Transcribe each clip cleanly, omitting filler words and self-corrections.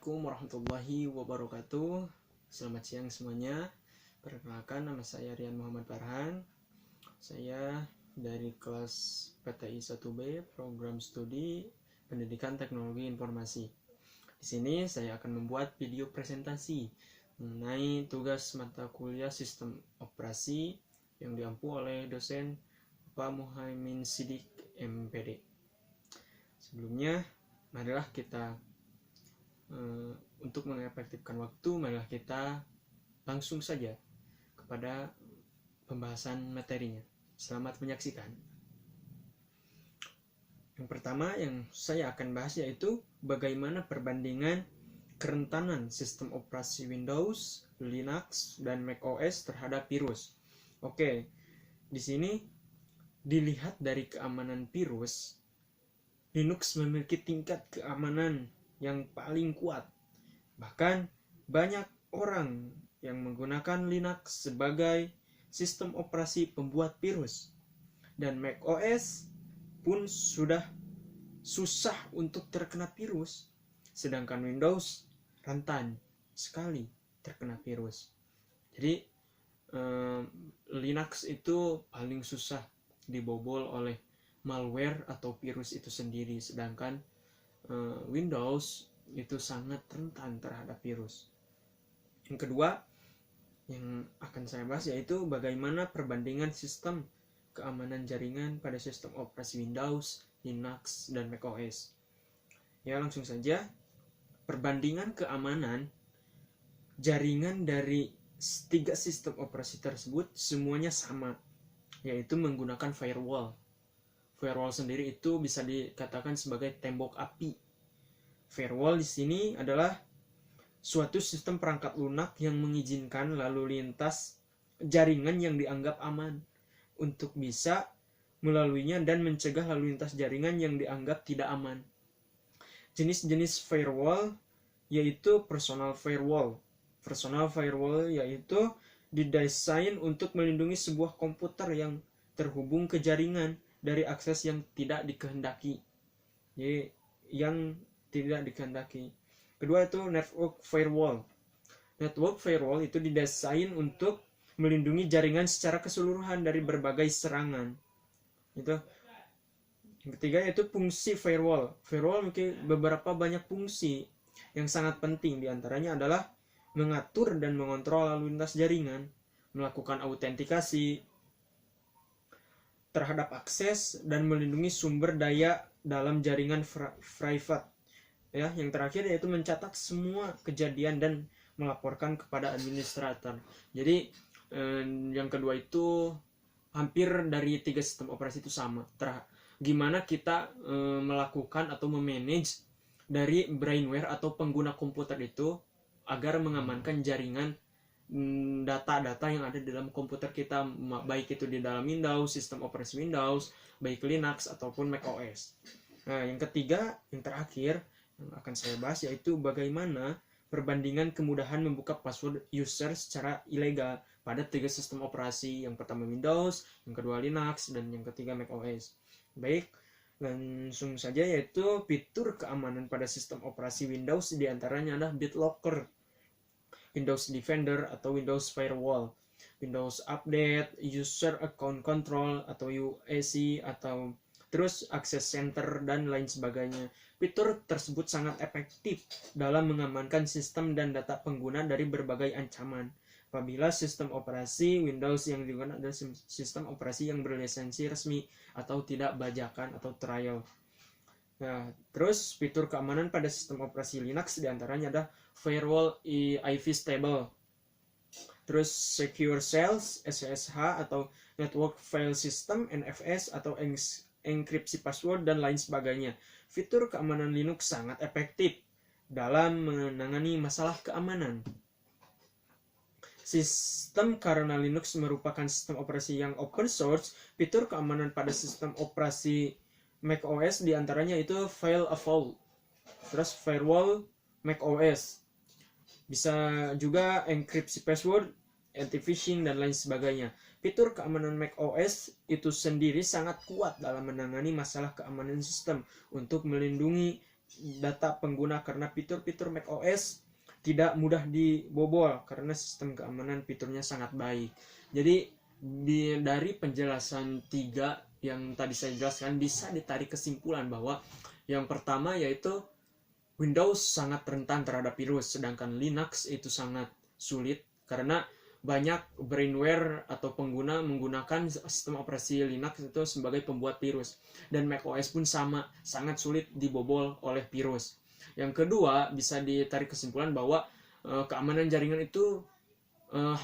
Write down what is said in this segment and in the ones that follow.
Assalamualaikum warahmatullahi wabarakatuh. Selamat siang semuanya. Perkenalkan, nama saya Rian Muhammad Farhan. Saya dari kelas PTI 1B, Program Studi Pendidikan Teknologi Informasi. Di sini saya akan membuat video presentasi mengenai tugas mata kuliah Sistem Operasi yang diampu oleh dosen Pak Muhaimin Sidik MPD. Sebelumnya, marilah kita untuk mengefektifkan waktu, marilah kita langsung saja kepada pembahasan materinya. Selamat menyaksikan. Yang pertama yang saya akan bahas yaitu bagaimana perbandingan kerentanan sistem operasi Windows, Linux, dan macOS terhadap virus. Oke, di sini dilihat dari keamanan virus, Linux memiliki tingkat keamanan yang paling kuat. Bahkan banyak orang yang menggunakan Linux sebagai sistem operasi pembuat virus. Dan macOS pun sudah susah untuk terkena virus. Sedangkan Windows rentan sekali terkena virus. Jadi Linux itu paling susah dibobol oleh malware atau virus itu sendiri. Sedangkan Windows itu sangat rentan terhadap virus. Yang kedua yang akan saya bahas yaitu bagaimana perbandingan sistem keamanan jaringan pada sistem operasi Windows, Linux, dan macOS. Ya, langsung saja. Perbandingan keamanan jaringan dari tiga sistem operasi tersebut semuanya sama, yaitu menggunakan firewall. Firewall sendiri itu bisa dikatakan sebagai tembok api. Firewall di sini adalah suatu sistem perangkat lunak yang mengizinkan lalu lintas jaringan yang dianggap aman untuk bisa melaluinya dan mencegah lalu lintas jaringan yang dianggap tidak aman. Jenis-jenis firewall yaitu personal firewall. Personal firewall yaitu didesain untuk melindungi sebuah komputer yang terhubung ke jaringan dari akses yang tidak dikehendaki. Jadi yang tidak dikehendaki. Kedua itu network firewall. Network firewall itu didesain untuk melindungi jaringan secara keseluruhan dari berbagai serangan. Itu. Yang ketiga yaitu fungsi firewall. Firewall memiliki beberapa banyak fungsi yang sangat penting. Di antaranya adalah mengatur dan mengontrol lalu lintas jaringan, melakukan autentikasi terhadap akses, dan melindungi sumber daya dalam jaringan private. Ya, yang terakhir yaitu mencatat semua kejadian dan melaporkan kepada administrator. Jadi yang kedua itu hampir dari tiga sistem operasi itu sama. Gimana kita melakukan atau memanage dari brainware atau pengguna komputer itu agar mengamankan jaringan data-data yang ada di dalam komputer kita, baik itu di dalam Windows, sistem operasi Windows, baik Linux ataupun macOS. Nah, yang ketiga, yang terakhir yang akan saya bahas yaitu bagaimana perbandingan kemudahan membuka password user secara ilegal pada tiga sistem operasi. Yang pertama Windows, yang kedua Linux, dan yang ketiga macOS. Baik, langsung saja yaitu fitur keamanan pada sistem operasi Windows diantaranya adalah BitLocker, Windows Defender atau Windows Firewall, Windows Update, User Account Control atau UAC, atau terus Access Center dan lain sebagainya. Fitur tersebut sangat efektif dalam mengamankan sistem dan data pengguna dari berbagai ancaman. Apabila sistem operasi Windows yang digunakan adalah sistem operasi yang berlisensi resmi atau tidak bajakan atau trial. Nah, terus fitur keamanan pada sistem operasi Linux diantaranya ada Firewall IV Stable, terus Secure Shells SSH atau Network File System NFS atau enkripsi password dan lain sebagainya. Fitur keamanan Linux sangat efektif dalam menangani masalah keamanan. Sistem karena Linux merupakan sistem operasi yang open source, fitur keamanan pada sistem operasi macOS diantaranya itu File-A-Vault, terus Firewall macOS, bisa juga enkripsi password, anti-phishing, dan lain sebagainya. Fitur keamanan macOS itu sendiri sangat kuat dalam menangani masalah keamanan sistem untuk melindungi data pengguna karena fitur-fitur macOS tidak mudah dibobol karena sistem keamanan fiturnya sangat baik. Jadi dari penjelasan 3 yang tadi saya jelaskan bisa ditarik kesimpulan bahwa yang pertama yaitu Windows sangat rentan terhadap virus, sedangkan Linux itu sangat sulit karena banyak brainware atau pengguna menggunakan sistem operasi Linux itu sebagai pembuat virus, dan macOS pun sama, sangat sulit dibobol oleh virus. Yang kedua, bisa ditarik kesimpulan bahwa keamanan jaringan itu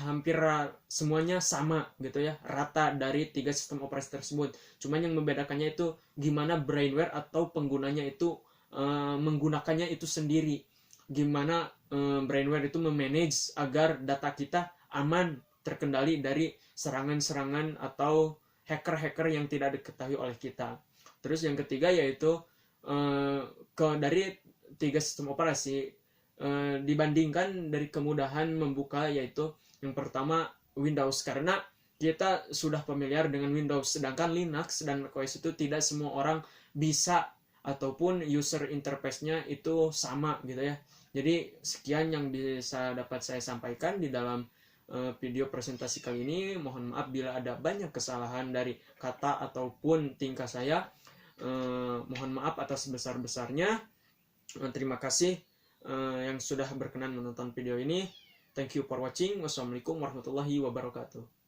hampir semuanya sama gitu ya, rata dari 3 sistem operasi tersebut. Cuman yang membedakannya itu gimana brainware atau penggunanya itu menggunakannya itu sendiri, gimana brainware itu memanage agar data kita aman terkendali dari serangan-serangan atau hacker-hacker yang tidak diketahui oleh kita. Terus yang ketiga yaitu dari 3 sistem operasi dibandingkan dari kemudahan membuka, yaitu yang pertama Windows karena kita sudah familiar dengan Windows, sedangkan Linux dan macOS itu tidak semua orang bisa ataupun user interface-nya itu sama gitu ya. Jadi sekian yang bisa dapat saya sampaikan di dalam video presentasi kali ini. Mohon maaf bila ada banyak kesalahan dari kata ataupun tingkah saya. Mohon maaf atas sebesar-besarnya. Terima kasih yang sudah berkenan menonton video ini. Thank you for watching. Wassalamualaikum warahmatullahi wabarakatuh.